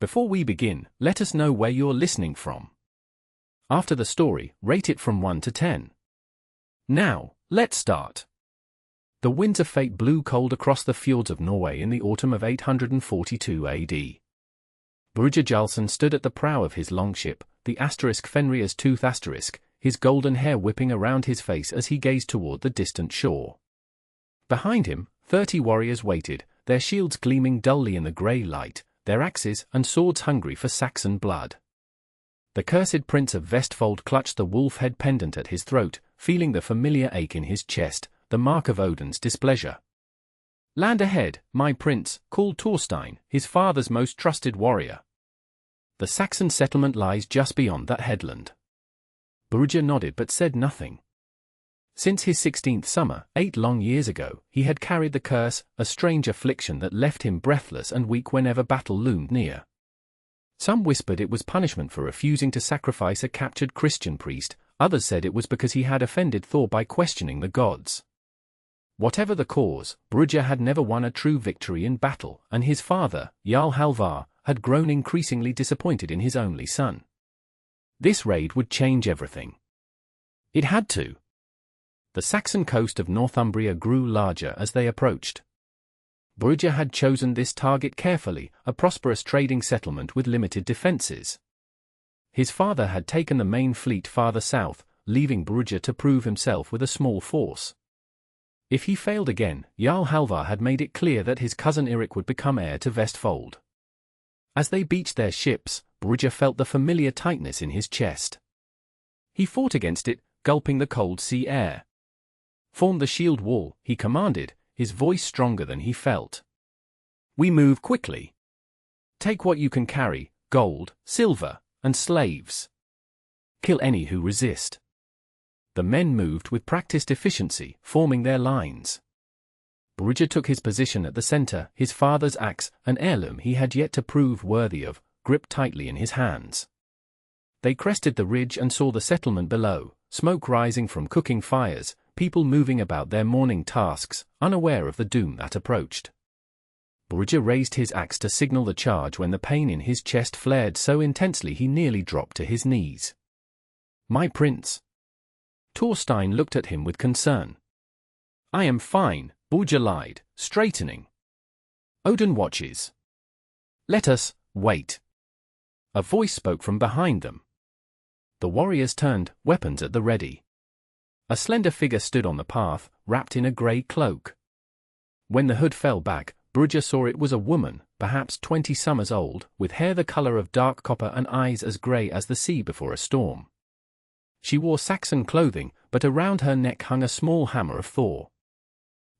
Before we begin, let us know where you're listening from. After the story, rate it from 1 to 10. Now, let's start. The winds of fate blew cold across the fjords of Norway in the autumn of 842 AD. Birger Jarlson stood at the prow of his longship, the Fenrir's tooth *, his golden hair whipping around his face as he gazed toward the distant shore. Behind him, 30 warriors waited, their shields gleaming dully in the grey light, their axes and swords hungry for Saxon blood. The cursed Prince of Vestfold clutched the wolf head pendant at his throat, feeling the familiar ache in his chest, the mark of Odin's displeasure. "Land ahead, my prince," called Thorstein, his father's most trusted warrior. "The Saxon settlement lies just beyond that headland." Birger nodded but said nothing. Since his 16th summer, 8 long years ago, he had carried the curse, a strange affliction that left him breathless and weak whenever battle loomed near. Some whispered it was punishment for refusing to sacrifice a captured Christian priest, others said it was because he had offended Thor by questioning the gods. Whatever the cause, Birger had never won a true victory in battle, and his father, Jarl Halvar, had grown increasingly disappointed in his only son. This raid would change everything. It had to. The Saxon coast of Northumbria grew larger as they approached. Birger had chosen this target carefully, a prosperous trading settlement with limited defenses. His father had taken the main fleet farther south, leaving Birger to prove himself with a small force. If he failed again, Jarl Halvar had made it clear that his cousin Eirik would become heir to Vestfold. As they beached their ships, Birger felt the familiar tightness in his chest. He fought against it, gulping the cold sea air. "Form the shield wall," he commanded, his voice stronger than he felt. "We move quickly. Take what you can carry, gold, silver, and slaves. Kill any who resist." The men moved with practiced efficiency, forming their lines. Birger took his position at the center, his father's axe, an heirloom he had yet to prove worthy of, gripped tightly in his hands. They crested the ridge and saw the settlement below, smoke rising from cooking fires, people moving about their morning tasks, unaware of the doom that approached. Birger raised his axe to signal the charge when the pain in his chest flared so intensely he nearly dropped to his knees. "My prince." Thorstein looked at him with concern. "I am fine," Birger lied, straightening. "Odin watches. Let us wait." A voice spoke from behind them. The warriors turned, weapons at the ready. A slender figure stood on the path, wrapped in a grey cloak. When the hood fell back, Birger saw it was a woman, perhaps 20 summers old, with hair the color of dark copper and eyes as grey as the sea before a storm. She wore Saxon clothing, but around her neck hung a small hammer of Thor.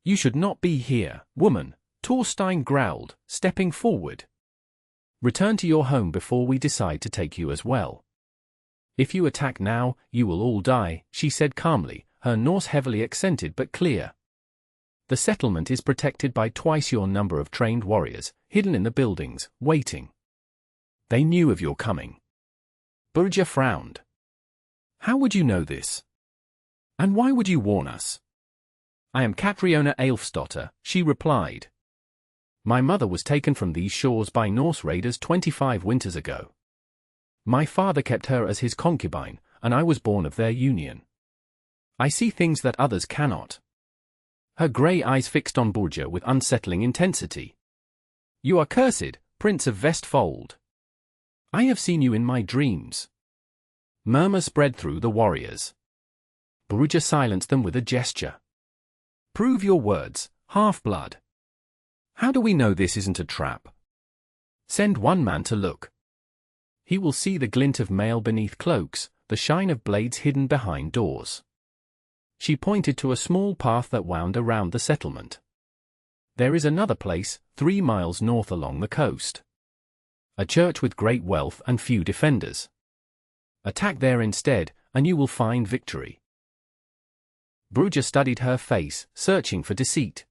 "You should not be here, woman," Thorstein growled, stepping forward. "Return to your home before we decide to take you as well. If you attack now, you will all die," she said calmly, her Norse heavily accented but clear. "The settlement is protected by twice your number of trained warriors, hidden in the buildings, waiting. They knew of your coming." Birger frowned. "How would you know this? And why would you warn us?" "I am Catriona Aelfsdotter," she replied. "My mother was taken from these shores by Norse raiders 25 winters ago. My father kept her as his concubine, and I was born of their union. I see things that others cannot." Her grey eyes fixed on Birger with unsettling intensity. "You are cursed, Prince of Vestfold. I have seen you in my dreams." Murmur spread through the warriors. Birger silenced them with a gesture. "Prove your words, half-blood. How do we know this isn't a trap? Send one man to look. He will see the glint of mail beneath cloaks, the shine of blades hidden behind doors." She pointed to a small path that wound around the settlement. "There is another place, 3 miles north along the coast. A church with great wealth and few defenders. Attack there instead, and you will find victory." Birger studied her face, searching for deceit.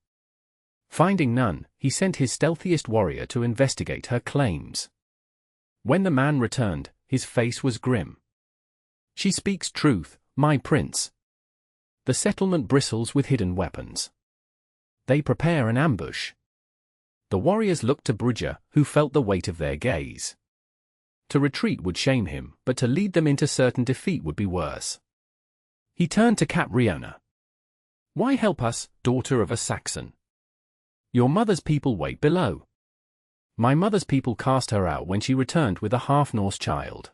Finding none, he sent his stealthiest warrior to investigate her claims. When the man returned, his face was grim. "She speaks truth, my prince. The settlement bristles with hidden weapons. They prepare an ambush. The warriors looked to Birger, who felt the weight of their gaze. To retreat would shame him, but to lead them into certain defeat would be worse. He turned to Catriona. "Why help us, daughter of a Saxon? Your mother's people wait below. My mother's people cast her out when she returned with a half-Norse child.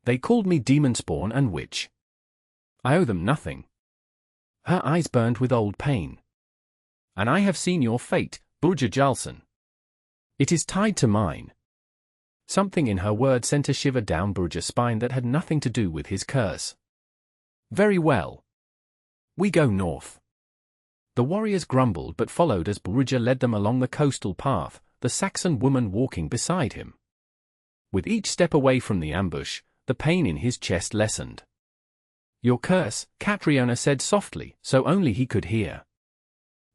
They called me demon spawn and witch. I owe them nothing." Her eyes burned with old pain. "And I have seen your fate, Birger Jarlson. It is tied to mine." Something in her word sent a shiver down Birger's spine that had nothing to do with his curse. "Very well. We go north." The warriors grumbled but followed as Birger led them along the coastal path, the Saxon woman walking beside him. With each step away from the ambush, the pain in his chest lessened. "Your curse," Catriona said softly, so only he could hear.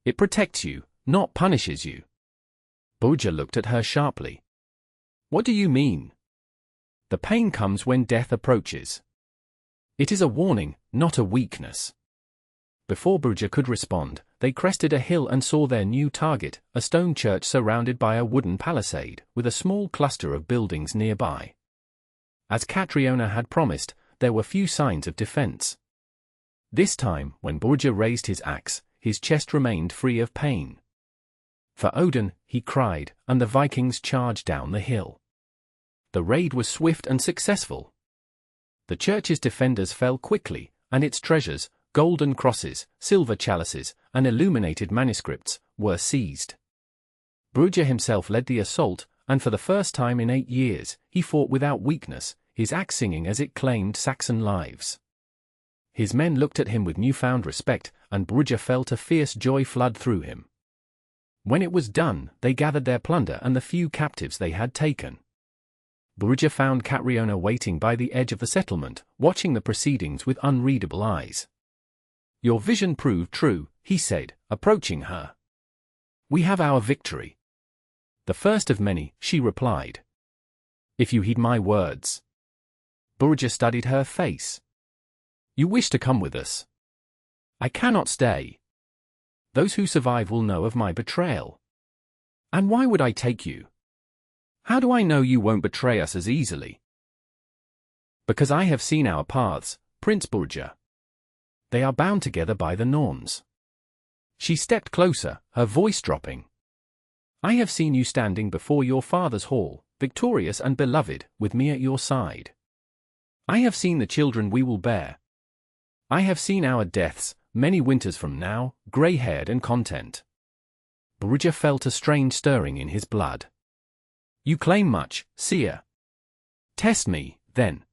"It protects you, not punishes you." Birger looked at her sharply. "What do you mean?" "The pain comes when death approaches. It is a warning, not a weakness." Before Birger could respond, they crested a hill and saw their new target, a stone church surrounded by a wooden palisade, with a small cluster of buildings nearby. As Catriona had promised, there were few signs of defense. This time, when Birger raised his axe, his chest remained free of pain. "For Odin," he cried, and the Vikings charged down the hill. The raid was swift and successful. The church's defenders fell quickly, and its treasures, golden crosses, silver chalices, and illuminated manuscripts, were seized. Birger himself led the assault, and for the first time in 8 years, he fought without weakness, his axe singing as it claimed Saxon lives. His men looked at him with newfound respect, and Birger felt a fierce joy flood through him. When it was done, they gathered their plunder and the few captives they had taken. Birger found Catriona waiting by the edge of the settlement, watching the proceedings with unreadable eyes. "Your vision proved true," he said, approaching her. "We have our victory." "The first of many," she replied. "If you heed my words." Birger studied her face. "You wish to come with us?" "I cannot stay. Those who survive will know of my betrayal." "And why would I take you? How do I know you won't betray us as easily?" "Because I have seen our paths, Prince Birger. They are bound together by the Norns." She stepped closer, her voice dropping. "I have seen you standing before your father's hall, victorious and beloved, with me at your side. I have seen the children we will bear. I have seen our deaths, many winters from now, grey-haired and content." Birger felt a strange stirring in his blood. "You claim much, Seer. Test me, then.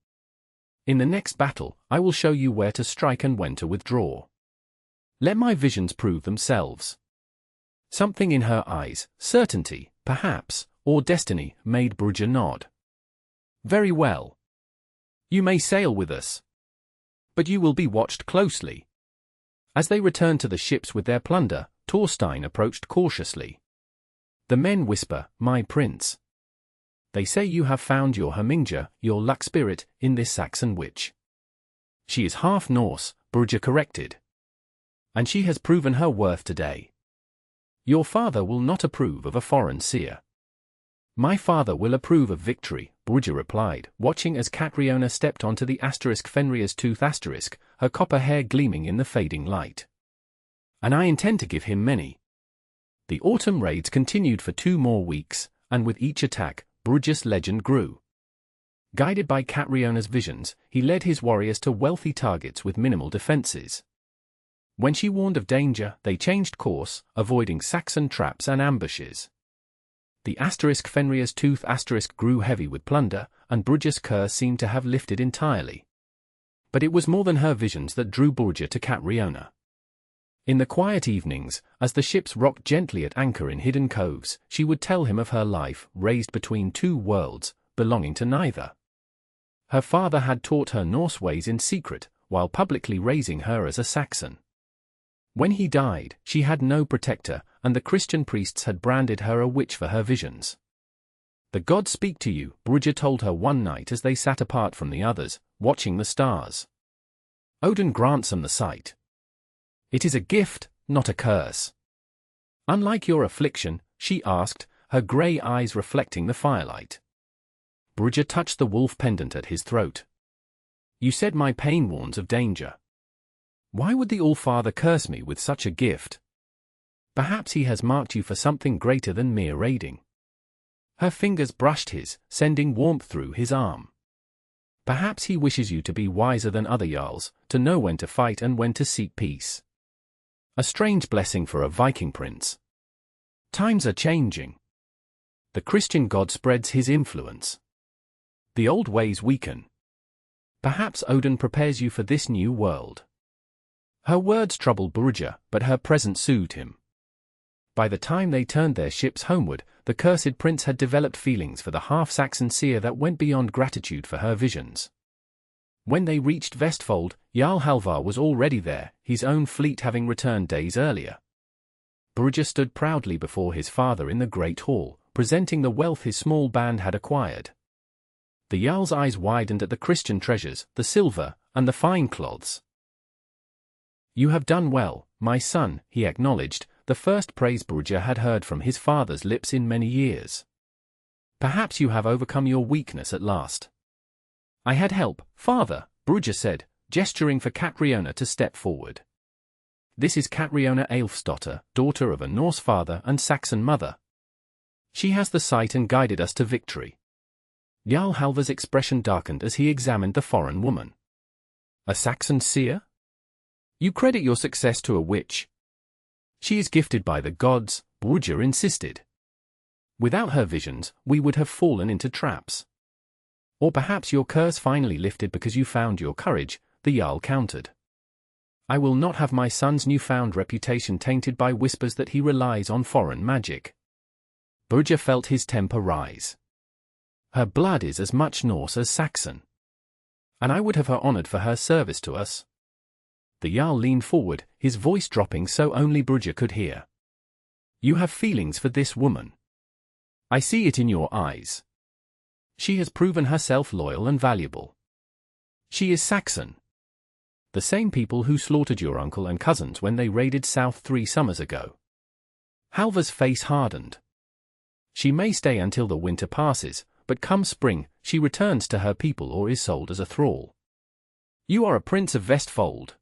In the next battle, I will show you where to strike and when to withdraw. Let my visions prove themselves." Something in her eyes, certainty, perhaps, or destiny, made Birger nod. "Very well. You may sail with us. But you will be watched closely." As they returned to the ships with their plunder, Thorstein approached cautiously. "The men whisper, 'My prince.' They say you have found your Hermingja, your luck spirit, in this Saxon witch." "She is half Norse," Birger corrected. "And she has proven her worth today. Your father will not approve of a foreign seer." "My father will approve of victory," Birger replied, watching as Catriona stepped onto the Fenrir's tooth *, her copper hair gleaming in the fading light. "And I intend to give him many." The autumn raids continued for 2 more weeks, and with each attack, Birger's legend grew. Guided by Catriona's visions, he led his warriors to wealthy targets with minimal defenses. When she warned of danger, they changed course, avoiding Saxon traps and ambushes. The Fenrir's tooth grew heavy with plunder, and Birger's curse seemed to have lifted entirely. But it was more than her visions that drew Birger to Catriona. In the quiet evenings, as the ships rocked gently at anchor in hidden coves, she would tell him of her life, raised between 2 worlds, belonging to neither. Her father had taught her Norse ways in secret, while publicly raising her as a Saxon. When he died, she had no protector, and the Christian priests had branded her a witch for her visions. "The gods speak to you," Birger told her one night as they sat apart from the others, watching the stars. "Odin grants them the sight. It is a gift, not a curse. Unlike your affliction, she asked, her grey eyes reflecting the firelight. Birger touched the wolf pendant at his throat. You said my pain warns of danger. Why would the All-Father curse me with such a gift? Perhaps he has marked you for something greater than mere raiding. Her fingers brushed his, sending warmth through his arm. Perhaps he wishes you to be wiser than other Jarls, to know when to fight and when to seek peace. A strange blessing for a Viking prince. Times are changing. The Christian God spreads his influence. The old ways weaken. Perhaps Odin prepares you for this new world. Her words troubled Birger, but her presence soothed him. By the time they turned their ships homeward, the cursed prince had developed feelings for the half-Saxon Seer that went beyond gratitude for her visions. When they reached Vestfold, Jarl Halvar was already there, his own fleet having returned days earlier. Birger stood proudly before his father in the great hall, presenting the wealth his small band had acquired. The Jarl's eyes widened at the Christian treasures, the silver, and the fine cloths. You have done well, my son, he acknowledged, the first praise Birger had heard from his father's lips in many years. Perhaps you have overcome your weakness at last. I had help, father, Birger said, gesturing for Catriona to step forward. This is Catriona Aelfsdotter, daughter of a Norse father and Saxon mother. She has the sight and guided us to victory. Jarl Halvar's expression darkened as he examined the foreign woman. A Saxon seer? You credit your success to a witch. She is gifted by the gods, Birger insisted. Without her visions, we would have fallen into traps. Or perhaps your curse finally lifted because you found your courage, the Jarl countered. I will not have my son's newfound reputation tainted by whispers that he relies on foreign magic. Birger felt his temper rise. Her blood is as much Norse as Saxon. And I would have her honored for her service to us. The Jarl leaned forward, his voice dropping so only Birger could hear. You have feelings for this woman. I see it in your eyes. She has proven herself loyal and valuable. She is Saxon. The same people who slaughtered your uncle and cousins when they raided south 3 summers ago. Halvar's face hardened. She may stay until the winter passes, but come spring, she returns to her people or is sold as a thrall. You are a prince of Vestfold.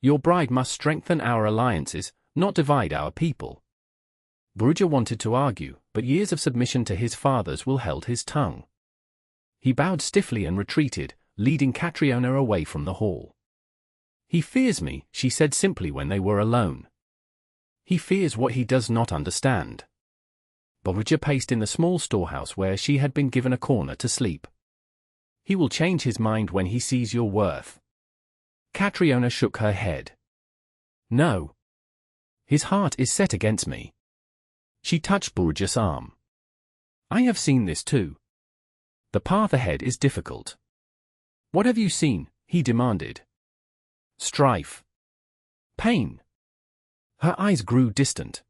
Your bride must strengthen our alliances, not divide our people. Birger wanted to argue, but years of submission to his fathers will held his tongue. He bowed stiffly and retreated, leading Catriona away from the hall. He fears me, she said simply when they were alone. He fears what he does not understand. Birger paced in the small storehouse where she had been given a corner to sleep. He will change his mind when he sees your worth. Catriona shook her head. No. His heart is set against me. She touched Birger's arm. I have seen this too. The path ahead is difficult. What have you seen? He demanded. Strife. Pain. Her eyes grew distant.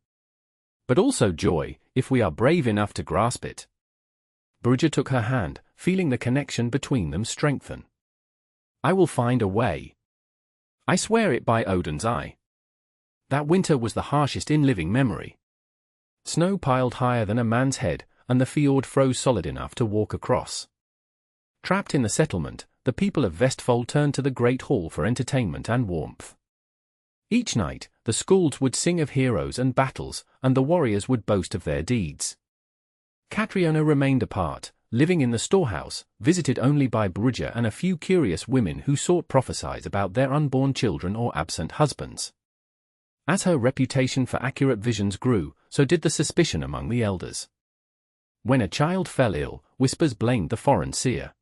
But also joy, if we are brave enough to grasp it. Birger took her hand, feeling the connection between them strengthen. I will find a way. I swear it by Odin's eye. That winter was the harshest in living memory. Snow piled higher than a man's head, and the fjord froze solid enough to walk across. Trapped in the settlement, the people of Vestfold turned to the great hall for entertainment and warmth. Each night, the skalds would sing of heroes and battles, and the warriors would boast of their deeds. Catriona remained apart, living in the storehouse, visited only by Birger and a few curious women who sought prophecies about their unborn children or absent husbands. As her reputation for accurate visions grew, so did the suspicion among the elders. When a child fell ill, whispers blamed the foreign seer.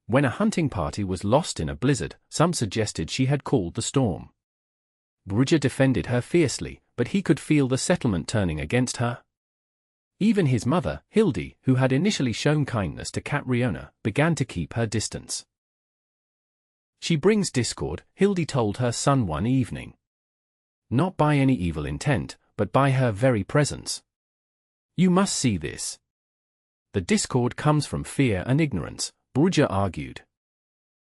When a hunting party was lost in a blizzard, some suggested she had called the storm. Birger defended her fiercely, but he could feel the settlement turning against her. Even his mother, Hildi, who had initially shown kindness to Catriona, began to keep her distance. She brings discord, Hildi told her son one evening. Not by any evil intent, but by her very presence. You must see this. The discord comes from fear and ignorance, Birger argued.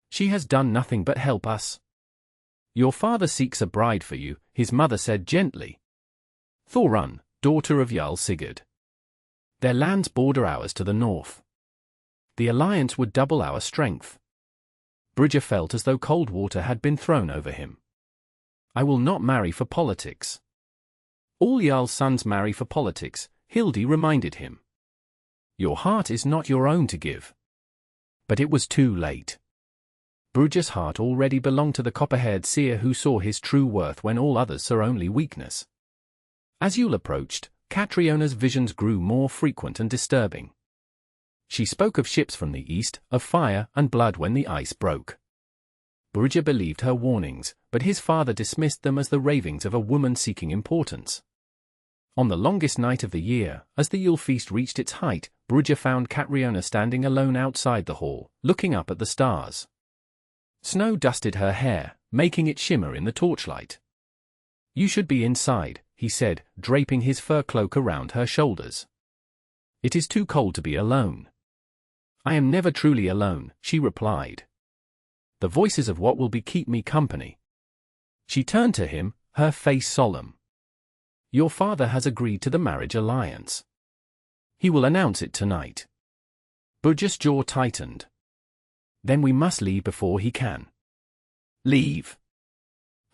She has done nothing but help us. Your father seeks a bride for you, his mother said gently. Thorun, daughter of Jarl Sigurd. Their lands border ours to the north. The alliance would double our strength. Birger felt as though cold water had been thrown over him. I will not marry for politics. All Jarl's sons marry for politics, Hildi reminded him. Your heart is not your own to give. But it was too late. Birger's heart already belonged to the copper-haired seer who saw his true worth when all others saw only weakness. As Yule approached, Catriona's visions grew more frequent and disturbing. She spoke of ships from the east, of fire and blood when the ice broke. Birger believed her warnings, but his father dismissed them as the ravings of a woman seeking importance. On the longest night of the year, as the Yule feast reached its height, Birger found Catriona standing alone outside the hall, looking up at the stars. Snow dusted her hair, making it shimmer in the torchlight. You should be inside, he said, draping his fur cloak around her shoulders. It is too cold to be alone. I am never truly alone, she replied. The voices of what will be keep me company. She turned to him, her face solemn. Your father has agreed to the marriage alliance. He will announce it tonight. Birger's jaw tightened. Then we must leave before he can. Leave.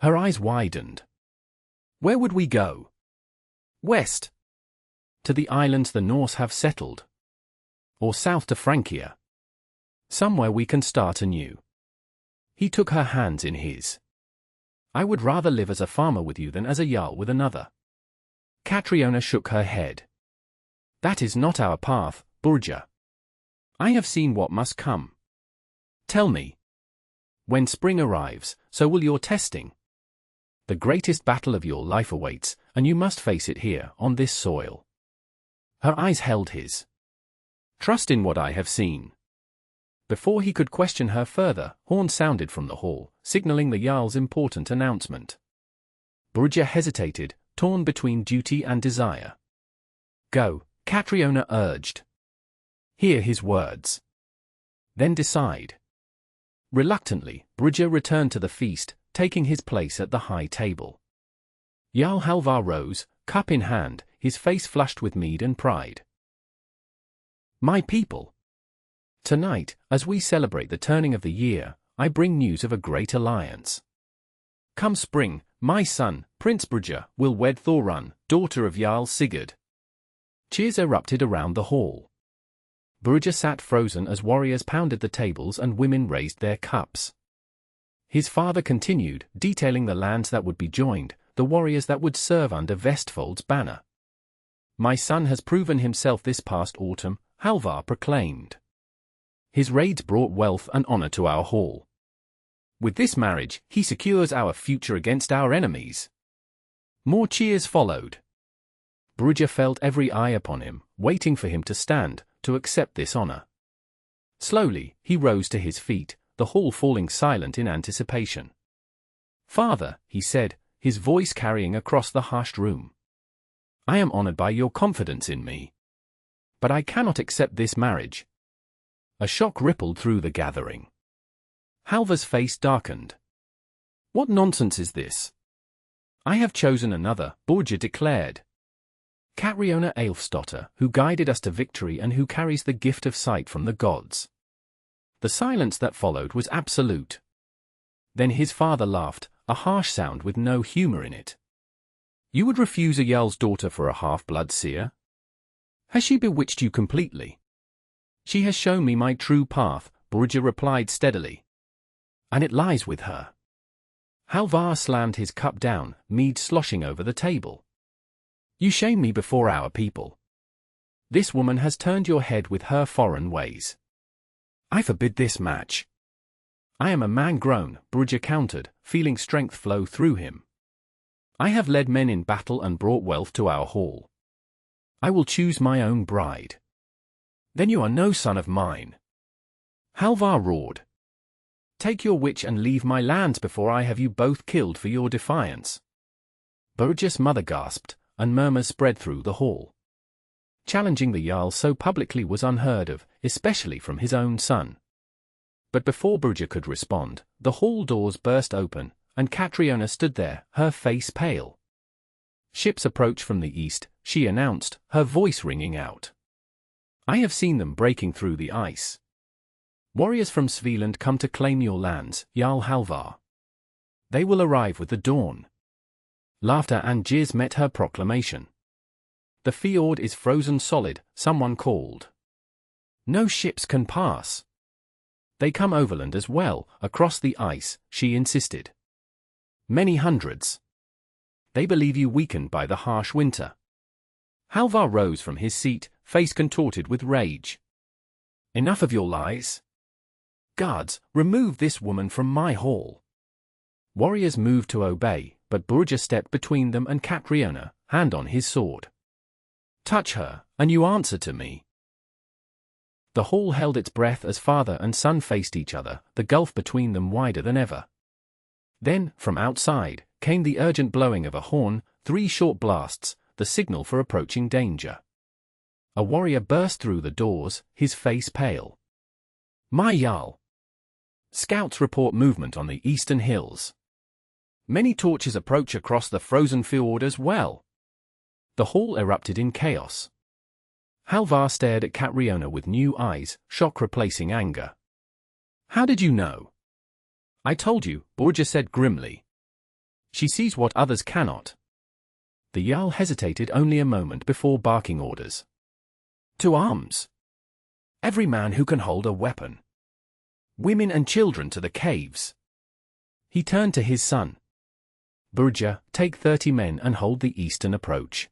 Her eyes widened. Where would we go? West. To the islands the Norse have settled. Or south to Francia. Somewhere we can start anew. He took her hands in his. I would rather live as a farmer with you than as a jarl with another. Catriona shook her head. That is not our path, Birger. I have seen what must come. Tell me. When spring arrives, so will your testing. The greatest battle of your life awaits, and you must face it here, on this soil. Her eyes held his. Trust in what I have seen. Before he could question her further, horn sounded from the hall, signaling the Jarl's important announcement. Birger hesitated, torn between duty and desire. Go, Catriona urged. Hear his words. Then decide. Reluctantly, Birger returned to the feast, taking his place at the high table. Jarl Halvar rose, cup in hand, his face flushed with mead and pride. My people. Tonight, as we celebrate the turning of the year, I bring news of a great alliance. Come spring, my son, Prince Birger, will wed Thorun, daughter of Jarl Sigurd. Cheers erupted around the hall. Birger sat frozen as warriors pounded the tables and women raised their cups. His father continued, detailing the lands that would be joined, the warriors that would serve under Vestfold's banner. My son has proven himself this past autumn, Halvar proclaimed. His raids brought wealth and honor to our hall. With this marriage, he secures our future against our enemies. More cheers followed. Birger felt every eye upon him, waiting for him to stand, to accept this honor. Slowly, he rose to his feet, the hall falling silent in anticipation. Father, he said, his voice carrying across the hushed room. I am honored by your confidence in me. But I cannot accept this marriage. A shock rippled through the gathering. Halvar's face darkened. What nonsense is this? I have chosen another, Birger declared. Catriona Aelfsdotter, who guided us to victory and who carries the gift of sight from the gods. The silence that followed was absolute. Then his father laughed, a harsh sound with no humor in it. You would refuse a Jarl's daughter for a half-blood seer? Has she bewitched you completely? She has shown me my true path, Birger replied steadily. And it lies with her. Halvar slammed his cup down, mead sloshing over the table. You shame me before our people. This woman has turned your head with her foreign ways. I forbid this match. I am a man grown, Birger countered, feeling strength flow through him. I have led men in battle and brought wealth to our hall. I will choose my own bride. Then you are no son of mine. Halvar roared. Take your witch and leave my lands before I have you both killed for your defiance. Birger's mother gasped, and murmurs spread through the hall. Challenging the Jarl so publicly was unheard of, especially from his own son. But before Birger could respond, the hall doors burst open, and Catriona stood there, her face pale. Ships approached from the east, she announced, her voice ringing out. I have seen them breaking through the ice. Warriors from Svealand come to claim your lands, Jarl Halvar. They will arrive with the dawn. Laughter and jeers met her proclamation. The fjord is frozen solid, someone called. No ships can pass. They come overland as well, across the ice, she insisted. Many hundreds. They believe you weakened by the harsh winter. Halvar rose from his seat, face contorted with rage. Enough of your lies. Guards, remove this woman from my hall. Warriors moved to obey, but Birger stepped between them and Catriona, hand on his sword. Touch her, and you answer to me. The hall held its breath as father and son faced each other, the gulf between them wider than ever. Then, from outside, came the urgent blowing of a horn, 3 short blasts, the signal for approaching danger. A warrior burst through the doors, his face pale. My Jarl! Scouts report movement on the eastern hills. Many torches approach across the frozen fjord as well. The hall erupted in chaos. Halvar stared at Catriona with new eyes, shock replacing anger. How did you know? I told you, Birger said grimly. She sees what others cannot. The Jarl hesitated only a moment before barking orders. To arms! Every man who can hold a weapon. Women and children to the caves. He turned to his son. Birger, take 30 men and hold the eastern approach.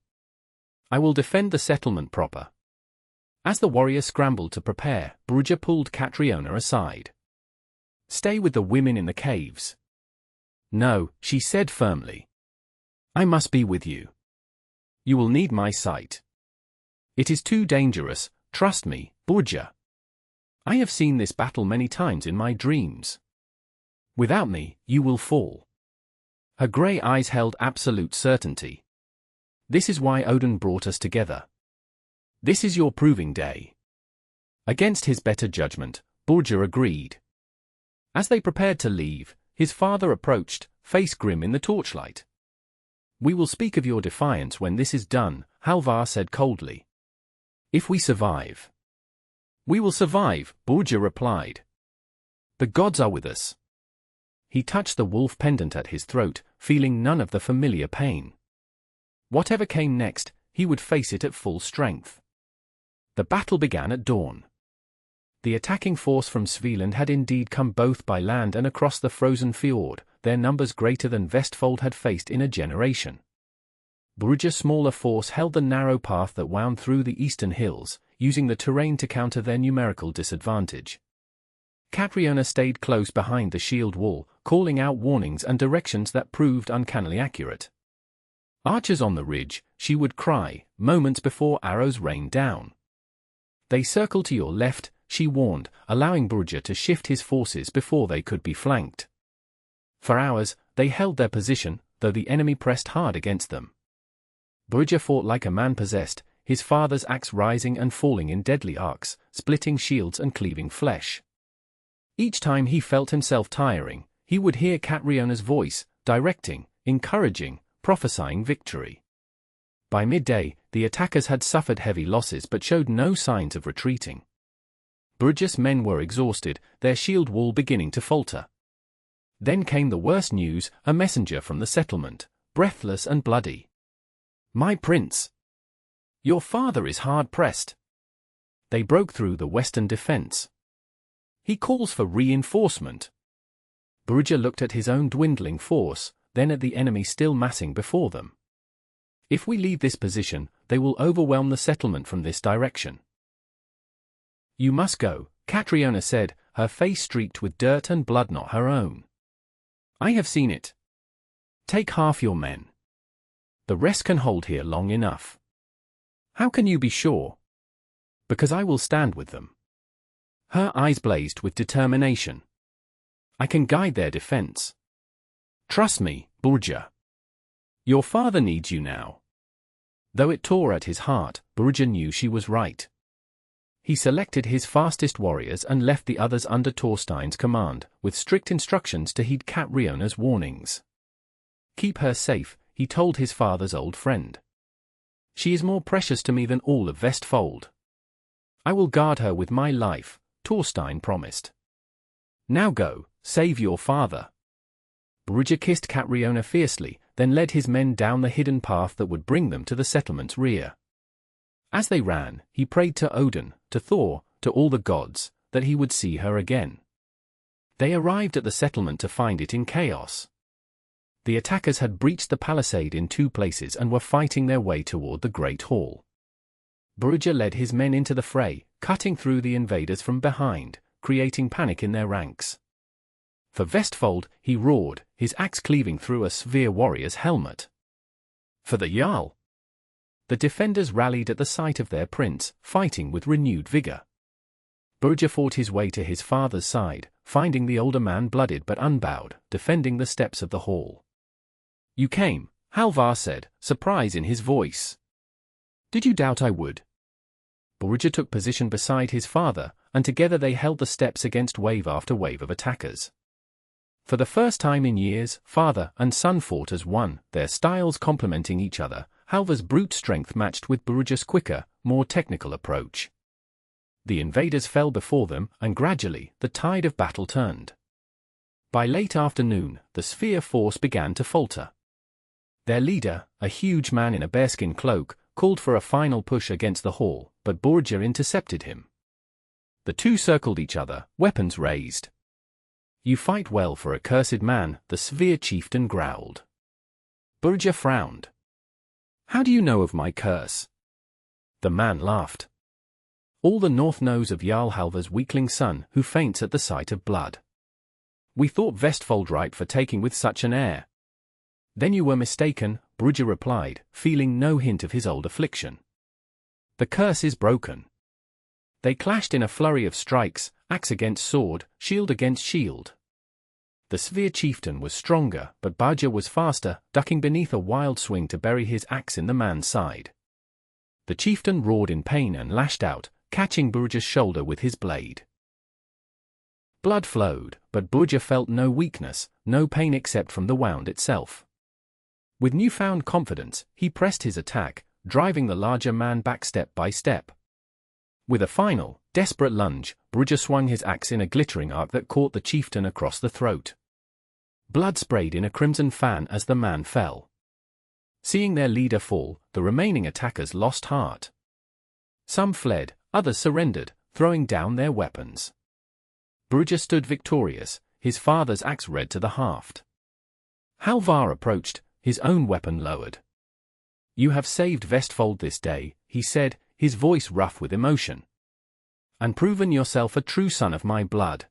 I will defend the settlement proper. As the warrior scrambled to prepare, Birger pulled Catriona aside. Stay with the women in the caves. No, she said firmly. I must be with you. You will need my sight. It is too dangerous, trust me, Birger. I have seen this battle many times in my dreams. Without me, you will fall. Her grey eyes held absolute certainty. This is why Odin brought us together. This is your proving day. Against his better judgment, Birger agreed. As they prepared to leave, his father approached, face grim in the torchlight. We will speak of your defiance when this is done, Halvar said coldly. If we survive. We will survive, Birger replied. The gods are with us. He touched the wolf pendant at his throat, feeling none of the familiar pain. Whatever came next, he would face it at full strength. The battle began at dawn. The attacking force from Svealand had indeed come both by land and across the frozen fjord, their numbers greater than Vestfold had faced in a generation. Birger's smaller force held the narrow path that wound through the eastern hills, using the terrain to counter their numerical disadvantage. Catriona stayed close behind the shield wall, calling out warnings and directions that proved uncannily accurate. Archers on the ridge, she would cry, moments before arrows rained down. They circle to your left, she warned, allowing Birger to shift his forces before they could be flanked. For hours, they held their position, though the enemy pressed hard against them. Birger fought like a man possessed, his father's axe rising and falling in deadly arcs, splitting shields and cleaving flesh. Each time he felt himself tiring, he would hear Catriona's voice, directing, encouraging, prophesying victory. By midday, the attackers had suffered heavy losses but showed no signs of retreating. Birger's men were exhausted, their shield wall beginning to falter. Then came the worst news, a messenger from the settlement, breathless and bloody. My prince! Your father is hard-pressed. They broke through the western defense. He calls for reinforcement. Birger looked at his own dwindling force, then at the enemy still massing before them. If we leave this position, they will overwhelm the settlement from this direction. You must go, Catriona said, her face streaked with dirt and blood not her own. I have seen it. Take half your men. The rest can hold here long enough. How can you be sure? Because I will stand with them. Her eyes blazed with determination. I can guide their defense. Trust me, Birger. Your father needs you now. Though it tore at his heart, Birger knew she was right. He selected his fastest warriors and left the others under Thorstein's command, with strict instructions to heed Catriona's warnings. Keep her safe, he told his father's old friend. She is more precious to me than all of Vestfold. I will guard her with my life, Thorstein promised. Now go, save your father. Birger kissed Catriona fiercely, then led his men down the hidden path that would bring them to the settlement's rear. As they ran, he prayed to Odin, to Thor, to all the gods, that he would see her again. They arrived at the settlement to find it in chaos. The attackers had breached the palisade in 2 places and were fighting their way toward the Great Hall. Birger led his men into the fray, cutting through the invaders from behind, creating panic in their ranks. For Vestfold, he roared, his axe cleaving through a Seer warrior's helmet. For the Jarl. The defenders rallied at the sight of their prince, fighting with renewed vigor. Birger fought his way to his father's side, finding the older man bloodied but unbowed, defending the steps of the hall. You came, Halvar said, surprise in his voice. Did you doubt I would? Birger took position beside his father, and together they held the steps against wave after wave of attackers. For the first time in years, father and son fought as one, their styles complementing each other, Halvar's brute strength matched with Birger's quicker, more technical approach. The invaders fell before them, and gradually, the tide of battle turned. By late afternoon, the Seer force began to falter. Their leader, a huge man in a bearskin cloak, called for a final push against the hall, but Birger intercepted him. The two circled each other, weapons raised. You fight well for a cursed man, the Seer chieftain growled. Birger frowned. How do you know of my curse? The man laughed. All the North knows of Jarl Halvar's weakling son, who faints at the sight of blood. We thought Vestfold right for taking with such an heir. Then you were mistaken, Birger replied, feeling no hint of his old affliction. The curse is broken. They clashed in a flurry of strikes, axe against sword, shield against shield. The Seer chieftain was stronger, but Birger was faster, ducking beneath a wild swing to bury his axe in the man's side. The chieftain roared in pain and lashed out, catching Birger's shoulder with his blade. Blood flowed, but Birger felt no weakness, no pain except from the wound itself. With newfound confidence, he pressed his attack, driving the larger man back step by step. With a final, desperate lunge, Birger swung his axe in a glittering arc that caught the chieftain across the throat. Blood sprayed in a crimson fan as the man fell. Seeing their leader fall, the remaining attackers lost heart. Some fled, others surrendered, throwing down their weapons. Birger stood victorious, his father's axe red to the haft. Halvar approached, his own weapon lowered. You have saved Vestfold this day, he said, his voice rough with emotion. And proven yourself a true son of my blood.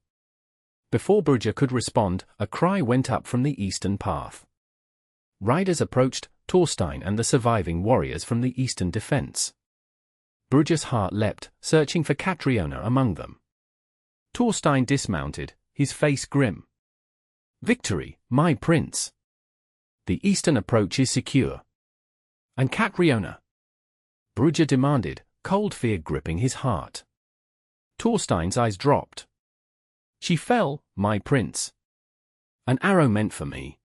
Before Birger could respond, a cry went up from the eastern path. Riders approached, Thorstein and the surviving warriors from the eastern defense. Birger's heart leapt, searching for Catriona among them. Thorstein dismounted, his face grim. Victory, my prince. The eastern approach is secure. And Catriona? Birger demanded, cold fear gripping his heart. Thorstein's eyes dropped. She fell, my prince. An arrow meant for me.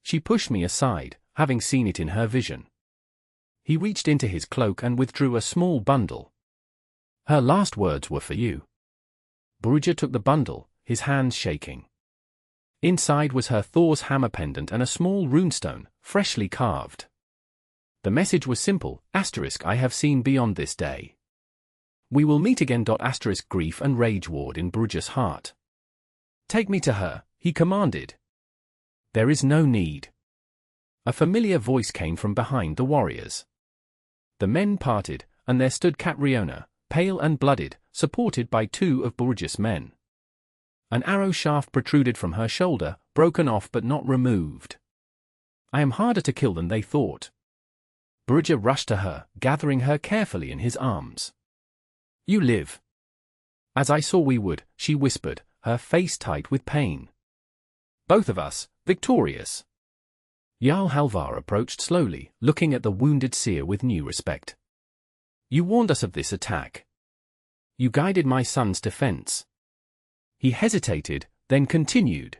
She pushed me aside, having seen it in her vision. He reached into his cloak and withdrew a small bundle. Her last words were for you. Birger took the bundle, his hands shaking. Inside was her Thor's hammer pendant and a small runestone, freshly carved. The message was simple, I have seen beyond this day. We will meet again. Grief and rage warred in Birger's heart. Take me to her, he commanded. There is no need. A familiar voice came from behind the warriors. The men parted, and there stood Catriona, pale and blooded, supported by 2 of Birger's men. An arrow shaft protruded from her shoulder, broken off but not removed. I am harder to kill than they thought. Birger rushed to her, gathering her carefully in his arms. You live. As I saw we would, she whispered, her face tight with pain. Both of us, victorious. Jarl Halvar approached slowly, looking at the wounded Seer with new respect. You warned us of this attack. You guided my son's defense. He hesitated, then continued.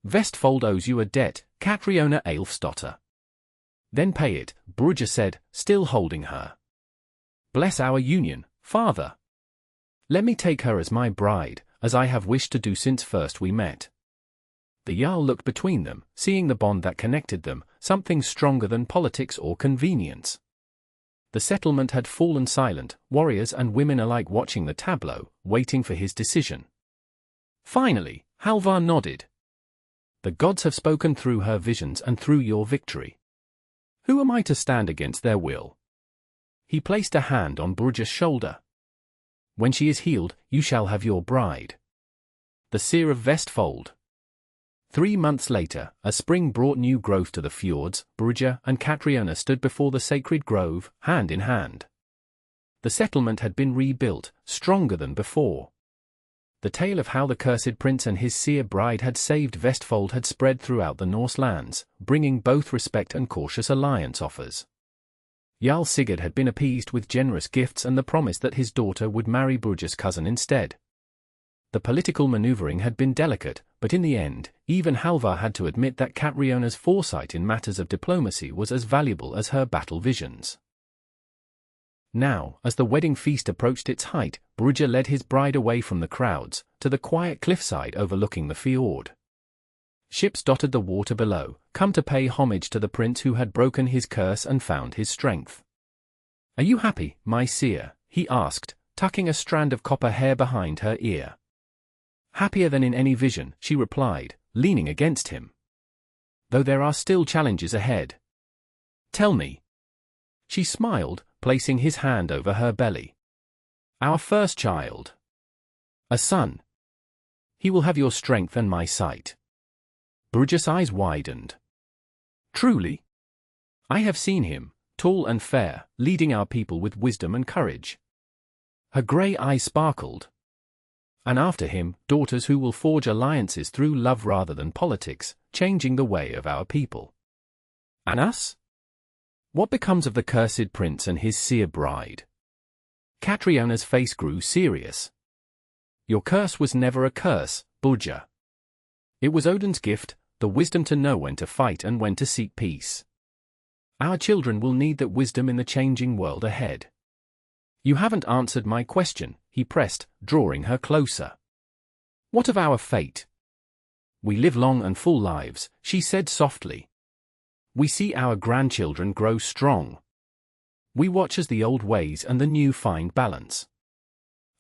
Vestfold owes you a debt, Catriona Aelfsdotter. Then pay it, Birger said, still holding her. Bless our union, father. Let me take her as my bride, as I have wished to do since first we met. The Jarl looked between them, seeing the bond that connected them, something stronger than politics or convenience. The settlement had fallen silent, warriors and women alike watching the tableau, waiting for his decision. Finally, Halvar nodded. The gods have spoken through her visions and through your victory. Who am I to stand against their will? He placed a hand on Birger's shoulder. When she is healed, you shall have your bride. The Seer of Vestfold. 3 months later, a spring brought new growth to the fjords. Birger and Catriona stood before the sacred grove, hand in hand. The settlement had been rebuilt, stronger than before. The tale of how the cursed prince and his seer bride had saved Vestfold had spread throughout the Norse lands, bringing both respect and cautious alliance offers. Jarl Sigurd had been appeased with generous gifts and the promise that his daughter would marry Birger's cousin instead. The political maneuvering had been delicate, but in the end, even Halvar had to admit that Catriona's foresight in matters of diplomacy was as valuable as her battle visions. Now, as the wedding feast approached its height, Birger led his bride away from the crowds, to the quiet cliffside overlooking the fjord. Ships dotted the water below, come to pay homage to the prince who had broken his curse and found his strength. "Are you happy, my seer?" he asked, tucking a strand of copper hair behind her ear. "Happier than in any vision," she replied, leaning against him. "Though there are still challenges ahead." "Tell me." She smiled, placing his hand over her belly. "Our first child. A son. He will have your strength and my sight." Birger's eyes widened. "Truly? I have seen him, tall and fair, leading our people with wisdom and courage." Her grey eyes sparkled. "And after him, daughters who will forge alliances through love rather than politics, changing the way of our people. And us? What becomes of the cursed prince and his seer bride?" Catriona's face grew serious. "Your curse was never a curse, Birger. It was Odin's gift, the wisdom to know when to fight and when to seek peace. Our children will need that wisdom in the changing world ahead." "You haven't answered my question," he pressed, drawing her closer. "What of our fate?" "We live long and full lives," she said softly. "We see our grandchildren grow strong. We watch as the old ways and the new find balance.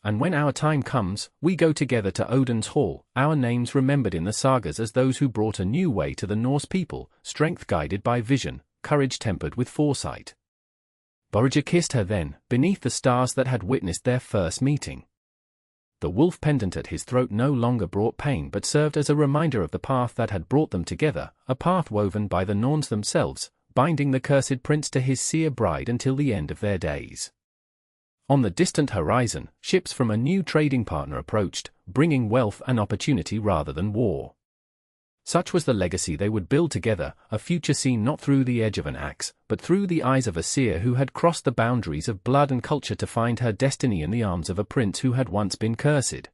And when our time comes, we go together to Odin's hall, our names remembered in the sagas as those who brought a new way to the Norse people, strength guided by vision, courage tempered with foresight." Birger kissed her then, beneath the stars that had witnessed their first meeting. The wolf pendant at his throat no longer brought pain but served as a reminder of the path that had brought them together, a path woven by the Norns themselves, binding the cursed prince to his seer bride until the end of their days. On the distant horizon, ships from a new trading partner approached, bringing wealth and opportunity rather than war. Such was the legacy they would build together, a future seen not through the edge of an axe, but through the eyes of a seer who had crossed the boundaries of blood and culture to find her destiny in the arms of a prince who had once been cursed.